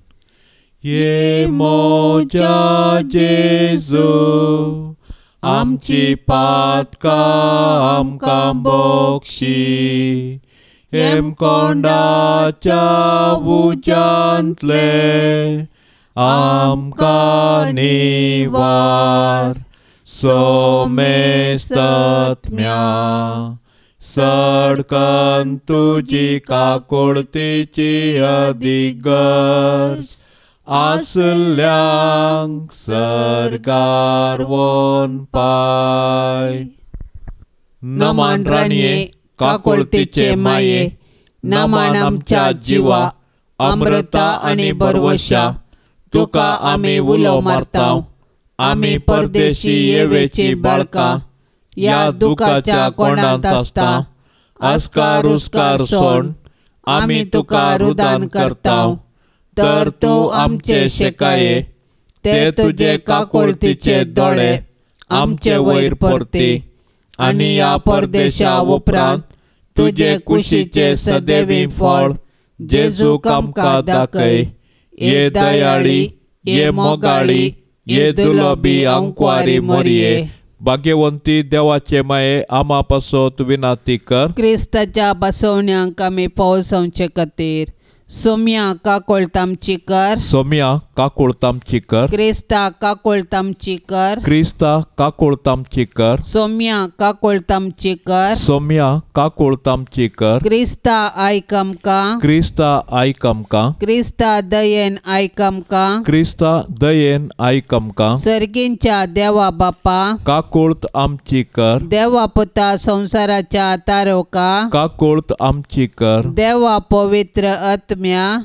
ये मोजा जेजू, आमची पातकां आमकां बक्षी, हेम कोंडाच्या उज्यांतले आमकां निवार. सोमेस्तत्म्या सडकन तुजी काकुळतीची अधिगर्ज, आसल्यांक सरकार वोन पाय. नमान राणये, काकुळतीचे माये, नमान आमच्या जिवा, अमृता आनी बरवशा, तुका आमी उलो मारतांव. आमी परदेशी येवेची बाळकां या दुखाच्या कोंडांत आसता. अस्कार उस्कार सोड, आमी तुका रुदान करतांव. तर तूं आमचे शेकाये, ते तुजे काकुळतीचे दोळे आमचे वयर परती. आनी ह्या परदेशा उपरांत तुजे कुशीचे सदैवी फळ जेजूक आमकां दाखय. ये दयाळी, ये मोगाळी, ये दुलोबी अंकुवारी मोरये. भाग्यवंती देवाचे माये आमा पासत विनाती कर. क्रिस्ताच्या बसवण्यांक आमी पावसावचे खातीर सोम्या काकोळतामची कर. सोम्या काकुळतामची कर. क्रिस्ता काकोळतामची कर. क्रिस्ता काकुळतामची कर. सोम्या काकोळतामची कर. सोम्या काकुळतामची कर. क्रिस्ता आयक आमकां. क्रिस्ता आयक आमकां. क्रिस्ता दयेन आयक आमकां. क्रिस्ता दयेन आयक आमकां. सर्गींच्या देवा बापा. काकुळत आमची कर. देवा पुता संसाराच्या तारोका. काकुळत आमची कर. देवा पवित्र आत्म्या.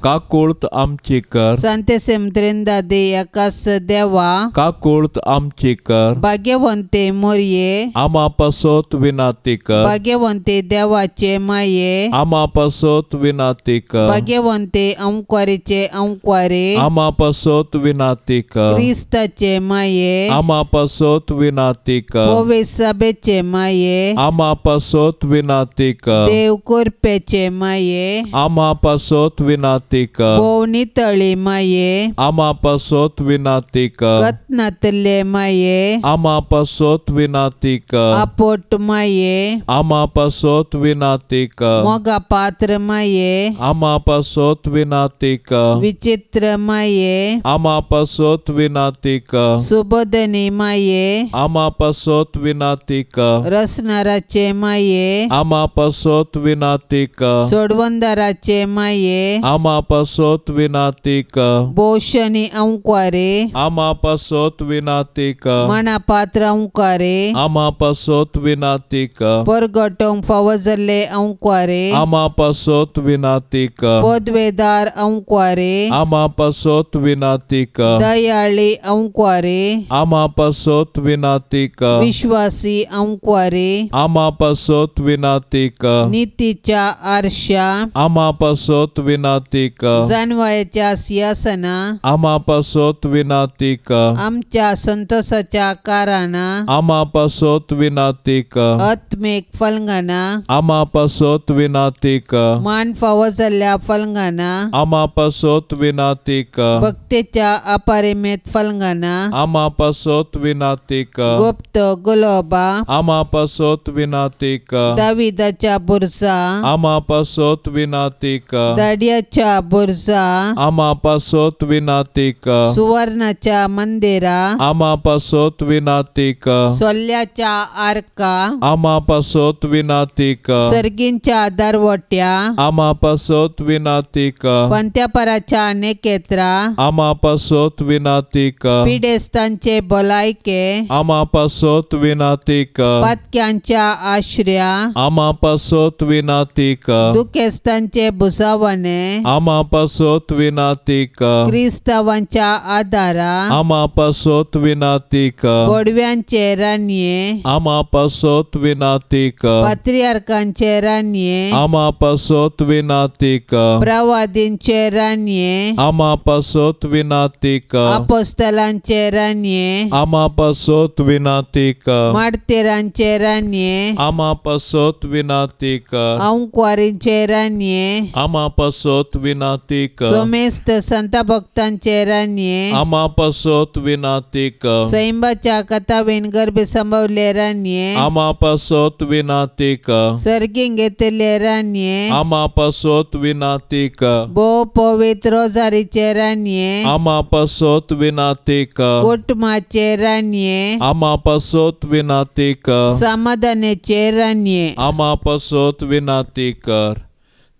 काकुळत आमची कर. संतेसेम त्रिंदादी एकास देवा. काकुळत आमची कर. भाग्यवंते मोरये. आमा पासत विनाती कर. भाग्यवंते देवाचे माये. आमा पासत विनाती कर. भाग्यवंते अंकुवारीचे अंकुवारे. आमा पासत विनाती कर. क्रिस्ताचे माये. आमा पासत विनाती कर. पवित्र सभेचे माये. आमा पासत विनाती कर. देव कुरपेचे माये. आमा पासत विनाती कर. नितळी माये. आमा पासत विनाती कर. कत्नातले माये. आमा पासत विनाती कर. आपोट माये. आमा पासत विनाती कर. मोगा पात्र माये. आमा पासत विनाती कर. विचित्र माये. आमा पासत विनाती कर. सुबोधनी माये. आमा पासत विनाती कर. रसनाराचे माये. आमा पासत विनाती कर. सोडवंदाराचे माये. आमा पासत विनाती कर. भोशनी अंकुवारे. आमा पासत विनाती कर. मना पात्र अंकुवारे. आमा पासत विनाती कर. परगटोंक फावो जाल्ले अंकुवारे. आमा पासत विनाती कर. पदवेदार अंकुवारे. आमा पासत विनाती कर. दयाळी अंकुवारे. आमा पासत विनाती कर. विश्वासी अंकुवारे. आमा पासत विनाती कर. नीतीच्या आरशा. आमा पासत विनाती कर. जानवायाच्या सिंहासना. आमा पासत विनाती कर. आमच्या संतोषाच्या कारणा. आमा पासत विनाती कर. आत्मिक फलंगाना. आमा पासत विनाती कर. मान फावो जाल्ल्या फलंगाना. आमा पासत विनाती कर. भक्तेच्या अपारिमेत फलंगाना. आमा पासत विनाती कर. गुप्त गुलोबा. आमा पासत विनाती कर. दाविदाच्या बुरजा. आमा पासत विनाती कर. दाडियाच्या बुरजा. आमा पासत विनाती कर. सुवर्णाच्या मंदिरा. आमा पासत विनाती कर. सोल्ल्याच्या आर्का. आमा पासत विनाती कर. सर्गींच्या दरवट्या. आमा पासत विनाती कर. पंत्यापराच्या नेकेत्रा. आमा पासत विनाती कर. पिडेस्तांचे भलायके. आमा पासत विनाती कर. पातक्यांच्या आश्रया. आमा पासत विनाती कर. दुखेस्तांचे बुसावणे. आमा पासत विनाती कर. क्रिस्तावांच्या आदारा. आमा पासत विनाती कर. बोडव्यांचे रान्ये. आमा पासत विनाती कर. पात्रियार्कांचे रान्ये. आमा पासत विनाती कर. प्रवादींचे रान्ये. आमा पासत विनाती कर. अपोस्तलांचे रान्ये. आमा पासत विनाती कर. मार्तिरांचे रान्ये. आमा पासत विनाती कर. अंकुवारींचे रान्ये. आमा पासत विनाती कर. सोमेस्त संत भक्तांचे रान्ये. आमा पासत विनाती कर. सैंबाच्या कथावीन गर्भ संभवले रान्ये. आमा पासत विनाती कर. सर्गीं घेतले रान्ये. आमा पासत विनाती कर. भो पवित्र रोजारीचे रान्ये. आमा पासत विनाती कर. कुटुंबाचे रान्ये. आमा पासत विनाती कर. समाधानाचे रान्ये. आमा पासत विनाती कर.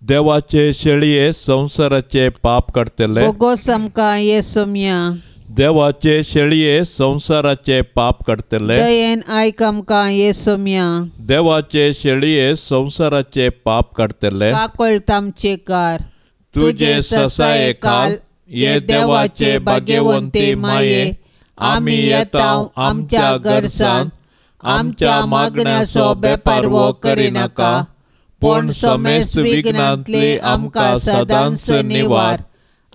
देवाचे शेळये संसाराचे पाप काडतले. बोगोस आमकां येसुम्या. देवाचे शेळये संसाराचे पाप काडतले. दयेन आयक आमकां येसुम्या. देवाचे शेळये संसाराचे पाप काडतले. काकोळतामचे कार. तुझे ससाये काल ये देवाचे भाग्यवंते माये. आमी येताव आमच्या गरजान. आमच्या मागण्याचो बेपार वो करिनाका. पण समेस्त विघ्नांतली आमकां सदांच निवार.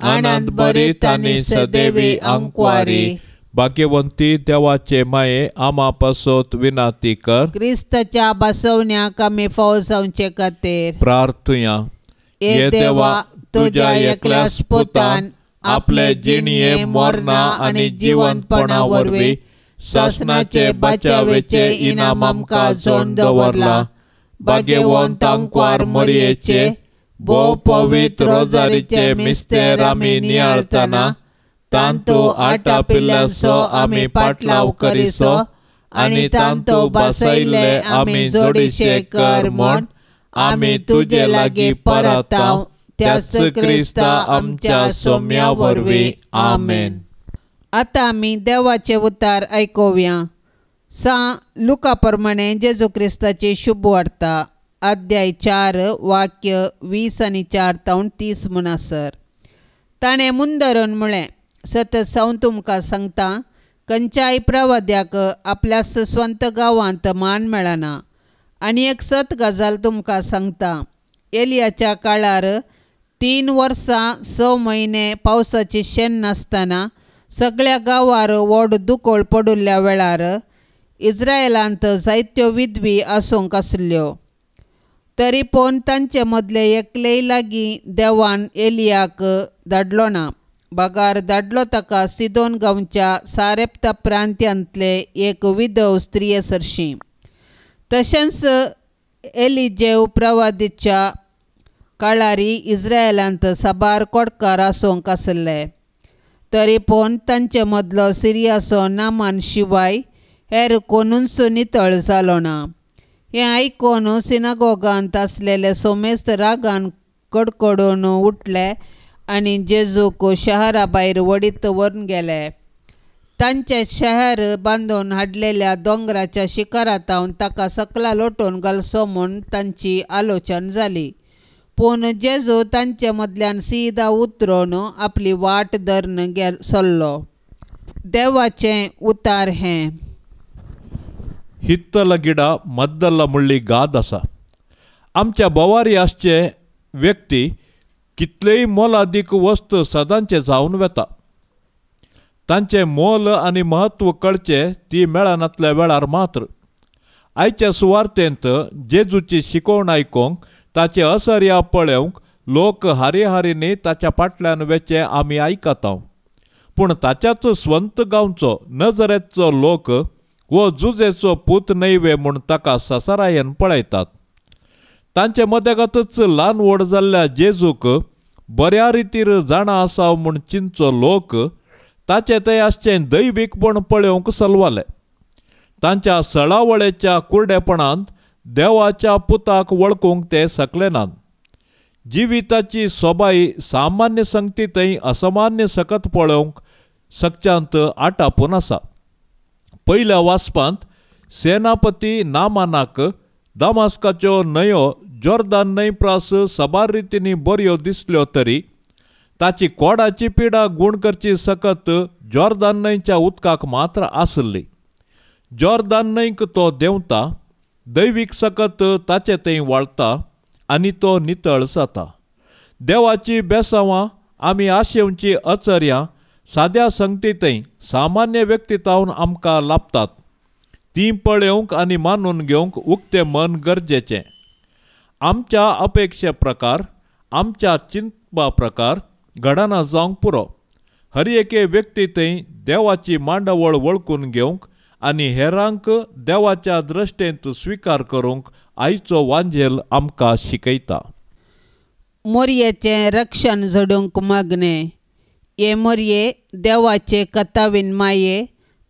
आनंद बरीत आनी सदैवी अंकुवारी भाग्यवंती देवाचे माये आमा पासोत विनाती कर. क्रिस्ताच्या बसवण्याक आमी फावो जावचे खातीर प्रार्थुया. हे देवा, तुज्या एकल्याच पुतान आपले जिणये मोरणा आनी जिवंतपणा वरवीं शासनाचे बचावेचे इनाम आमकां जोड दवरला. भाग्यवंत अंकवार मोरयेचे भोव पवित्र रोजारीचे मिस्तेर आमी नियाळतना तांतू आटा पिल्ल्यांचो आमी पाटलाव करिसो आनी तांतू बसयले आमी जोडीशे कर म्हूण आमी तुजे लागीं परताव त्याच क्रिस्ता आमच्या सोम्या वरवीं. आमेन. आतां आमी देवाचे उतार आयकुया. लुका प्रमाणे जेजू क्रिस्ताची शुभ वार्ता अध्याय 4 वाक्य 20 आनी 4 तावन 30 म्हूण आसर. ताणें मुंदरून म्हळें, सतत हांव तुमकां सांगता, खंयच्याय प्रवाद्याक आपल्या स्वंत गांवांत मान मेळना. आनी एक सत गजाल तुमकां सांगता, एलियाच्या काळार 3 वर्सां 6 म्हयने पावसाची शेण नासतना सगळ्या गांवार व्हड दुकोळ पडुल्ल्या वेळार इस्रायेलांत जायत्यो विधवी आसूंक आसल्यो. तरी पूण तांचे मदले एकलेय लागीं देवान एलियाक धाडलो ना. बगार धाडलो ताका सिदोन गांवच्या सारेप्ता प्रांत्यांतले एक विधव स्त्रिये सरशी. तशेंच एलिजेव प्रवादीच्या काळारी इस्रायेलांत साबार कोडकार आसूंक आसले. तरी पूण तांचे मदलो सिरियाचो नामान शिवाय हेर कोणूच नितळ जालो ना. हें आयकून सिनागोगांत आसलेले सोमेस्त रागान कडकडून उठले आनी जेजूक शहरा भायर वडीत व्हरून गेले. तांचे शहर बांदून हाडलेल्या दोंगराच्या शिखरांतावन ताका सकला लोटून घालचो म्हूण तांची आलोचना जाली. पूण जेजू तांचे मदल्यान सीदा उतरून आपली वाट धरून सरलो. देवाचें उतार हें. हित्तला गिडा मद्दल्ला मुळ्ळी गाद आसा. आमच्या बोवारी आसचे व्यक्ती कितलेय मोलादीक वस्त सदांचे जावन वेता. तांचे मोल आनी महत्व कळचे ती मेळनातल्या वेळार मात्र. आयच्या सुवार्तेंत जेजूची शिकवण आयकूंक ताचे असर या पळोवंक लोक हारी ताच्या फाटल्यान वेचे आमी आयकतां. पूण ताच्याच स्वंत गांवचो नजरेचो लोक वो जुजेचो पूत नैवे म्हूण ताका ससारायेन पळयतात. तांचे मदेगातच ल्हान व्हड जाल्ल्या जेजूक बऱ्या रितीर जाणा आसाव म्हूण चिंतचो लोक ताचे थंय आसचें दैवीकपण पळोवंक सलवाले. तांच्या सळावळेच्या कुर्डेपणांत देवाच्या पुताक वळखूंक ते सकलेनात. जिविताची सोबाई सामान्य संगती थंय असामान्य सकत पळोवंक सकच्यांत आटापून आसा. पयल्या वाचपांत सेनापती नामानाक दामास्काच्यो न्हंयो जोर्दान न्हंयप्रास सबार रितींनी बऱ्यो दिसल्यो तरी ताची कोडाची पिडा गूण करची सकत जोर्दान न्हंयच्या उदकाक मात्र आसली. जोर्दान न्हंयक तो देंवता, दैवीक सकत ताचे थंय वळटा आनी तो नितळ जाता. देवाची बेसांवां आमी आशेवची अचर्यां साद्या संगती थंय सामान्य व्यक्तितावन आमकां लाभतात. ती पळोवंक आनी मानून घेवंक उक्तें मन गरजेचें. आमच्या अपेक्षे प्रकार, आमच्या चिंतपा प्रकार घडना जावंक पुरो. हर एके व्यक्ती थंय देवाची मांडावळ वळखून घेवंक आनी हेरांक देवाच्या दृश्टेंत स्विकार करूंक आयचो वांजेल आमकां शिकयता. मोरयेचें रक्षण झडूंक मागणे. ये मोरये, देवाचे कथावीन माये,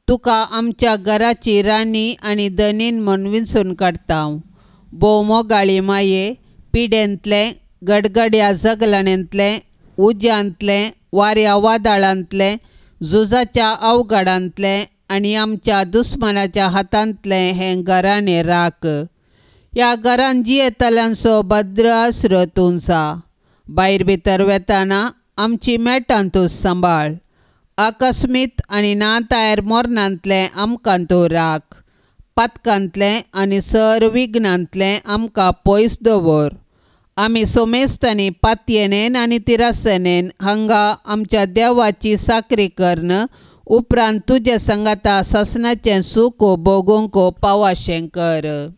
तुका आमच्या घराची राणी आनी धनीन म्हूण विंचून काडटा. भोव मोगाळी माये, पिडेंतले, गडगड्या जगलण्यांतले, उज्यांतले, वाऱ्या वादळांतले, झुजाच्या अवघडांतले आनी आमच्या दुस्मनाच्या हातांतले हें घराणें राख. ह्या घरान जियेतल्यांचो भद्र आसरो तूं जा. भायर भितर वेताना आमची मेटां तूं सांबाळ. आकस्मीत आनी ना तयार मोरणांतले आमकां तूं राख. पातकांतले आनी सर विघ्नांतले आमकां पयस दवर. आमी सोमेस्तांनी पातयेनेन आनी तिरासनेन हांगा आमच्या देवाची साकरी करन उपरांत तुजे संगाता ससनाचें सूख भोगूंक पावाशें कर.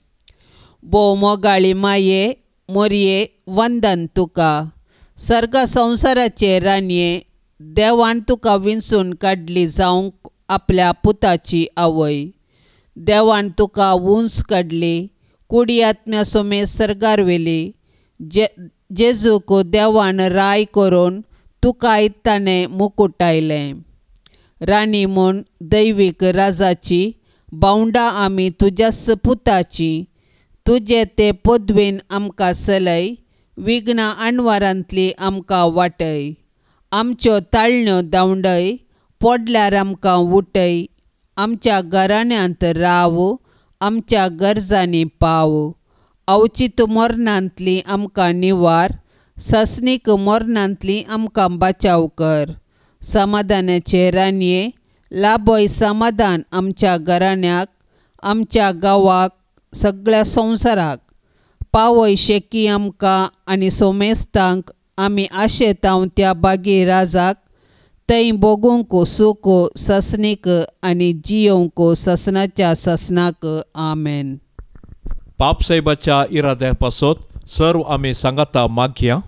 भोव मोगाळी माये मोरये वंदन तुका. सर्ग संवसाराचे रानये देवान तुका विंचून काडली जावंक आपल्या पुताची आवय. देवान तुका वूंस काडली कुडी आत्म्या सोमे सर्गार वेली. जेजूक देवान राय करून तुका इत्ताने मुकुटायलें. राणी म्हूण दैवीक राजाची बावंडा आमी तुज्याच पुताची. तुजे ते पदवेन आमकां चलय विघ्ना आणवारांतली आमकां वाटय. आमच्यो ताळण्यो दावंडय पडल्यार आमकां उठय. आमच्या घराण्यांत राव आमच्या गरजांनी पाव. अवचित मरणांतली आमकां निवार. ससनीक मरणांतली आमकां बचाव कर. समाधानाचे रानये लाभय समाधान आमच्या घराण्याक आमच्या गांवाक सगळ्या संवसाराक. पावय शेकी आमकां आनी सोमेस्तांक आमी आशेतांव त्या बागी राजाक. थंय भोगूंक सूख ससनीक आनी जियोंक ससनाच्या ससनाक. आमेन. पाप साहेबाच्या इराद्या पासत सर्व आमी सांगाता मागया.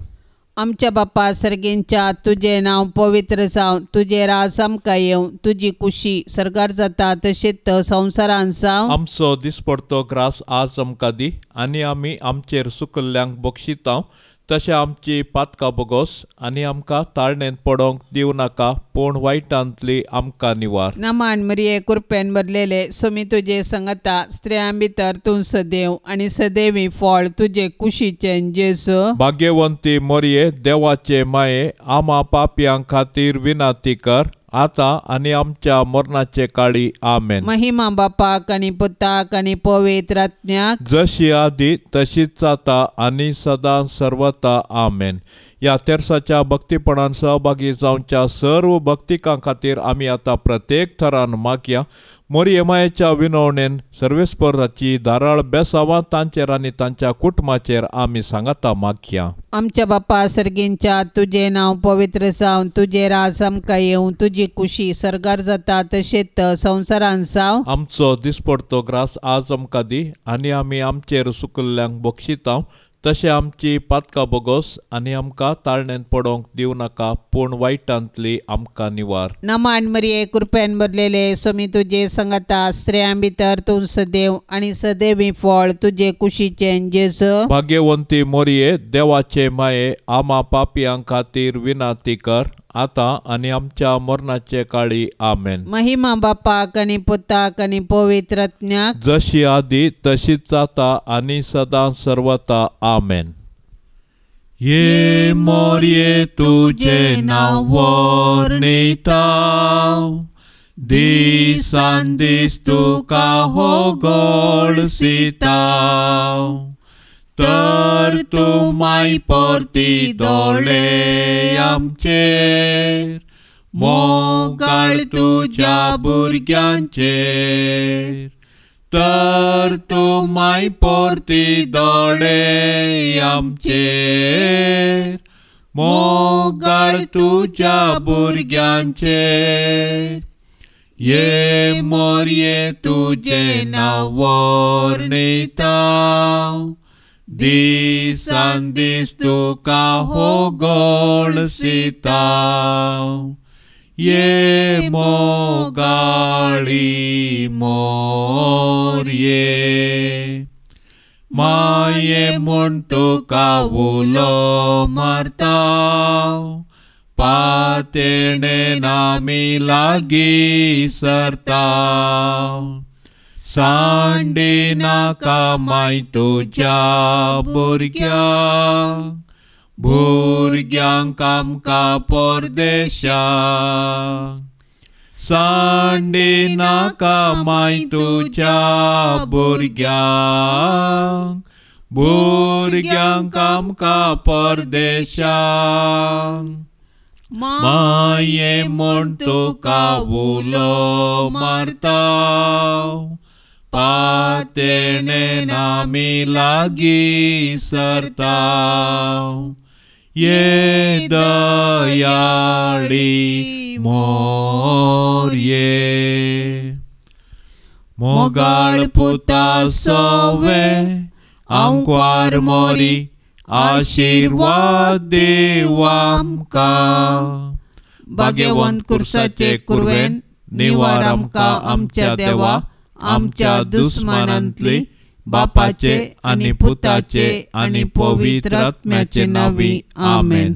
आमच्या बापा सर्गेंच्या तुझे नाव पवित्र जावं. तुझे राज आमकां येवं. तुजी कुशी सर्गार जाता तशेंच संवसारांत जावं. आमचो दिसपडतो ग्रास आज आमकां दी आनी आमी आमचेर सुकल्ल्यांक बक्षितांव तशें आमची पातकां बोगोस आनी आमकां ताळणेंत पडोंक दिवं नाका पूण वायटांतली आमकां निवार. नमान मरिये कृपेन भरलेले सोमी तुजे संगता स्त्रियां भितर तूं सदैव आनी सदैवी फळ तुजे कुशीचें जेजू. भाग्यवंती मोरये देवाचे माये आमा पापयां खातीर विनाती कर आता आनी आमच्या मरणाचे काळी. आमेन. महिमा बापाक आनी पुताक आनी पवित्र आत्म्याक जशी आदी तशीच आता आनी सदां सर्वता. आमेन. या तेर्साच्या भक्तीपणान सहभागी जावच्या सर्व भक्तिकां खातीर आमी आतां प्रत्येक थरान मागया. मोरये मायेच्या विनवणेन सर्वेस्पराची दाराळ बेसावां तांचेर आनी तांच्या कुटुंबाचेर आमी सांगाता मागया. आमच्या बापा सर्गेंच्या तुझे नाव पवित्र जावं. तुझे राज आमकां येवं. तुजी कुशी सर्गार जाता तशेंच संवसारांत जावं. आमचो दिसपडतो ग्रास आज आमकां दी आनी आमी आमचेर सुकल्ल्यांक बक्षितांव तशें आमची पातकां बोगोस आनी आमकां ताळणेंत पडोंक दिवं नाका पूण वायटांतली आमकां निवार. नमान मरिये कृपेन भरलेले सोमी तुजे संगता स्त्रियां भितर तूं सदैव आनी सदैवी फळ तुजे कुशीचें जेजू. भाग्यवंती मोरये देवाचे माये आमा पापयां खातीर विनाती कर आता आनी आमच्या मरणाचे काळी. आमेन. महिमा बापाक आनी पुताक आनी पवित्र आत्म्याक जशी आदी तशीच आता आनी सदां सर्वता. आमेन. ये मोरये तुझे नाव वर्णिता दिसान दीस तुका होगळसिता. तर तू माय परती दोळे आमचेर मोगाळ तुझ्या भुरग्यांचेर. तर तू माय परती दोळे आमचेर मोगाळ तुझ्या भुरग्यांचेर. ये मोरये तुझे नाव वर्णिता दिसान दीस तुका होगळसिता. ये मोगाळी मोरये माये म्हूण तुका उलो मारता. पातेणेन आमी लागीं सरता. सांडी नाका माय तुज्या भुरग्यांक. भुरग्यांक आमकां परदेशाक. सांडी नाका माय तुज्या भुरग्यांक. भुरग्यांक आमकां परदेशाक. माये म्हूण तुका उलो मारता. पातेणेन आमी लागीं सरता. ये दयाळी मोरये. मोगाळ पुता सवे आमकार मोरी आशीर्वाद देव आमकां. भाग्यवंत कुर्साचे कुरवेन निवार आमकां आमच्या देवा आमच्या दुस्मनांतली बापाचे आनी पुताचे आनी पवित्र आत्म्याचे नांवी. आमेन.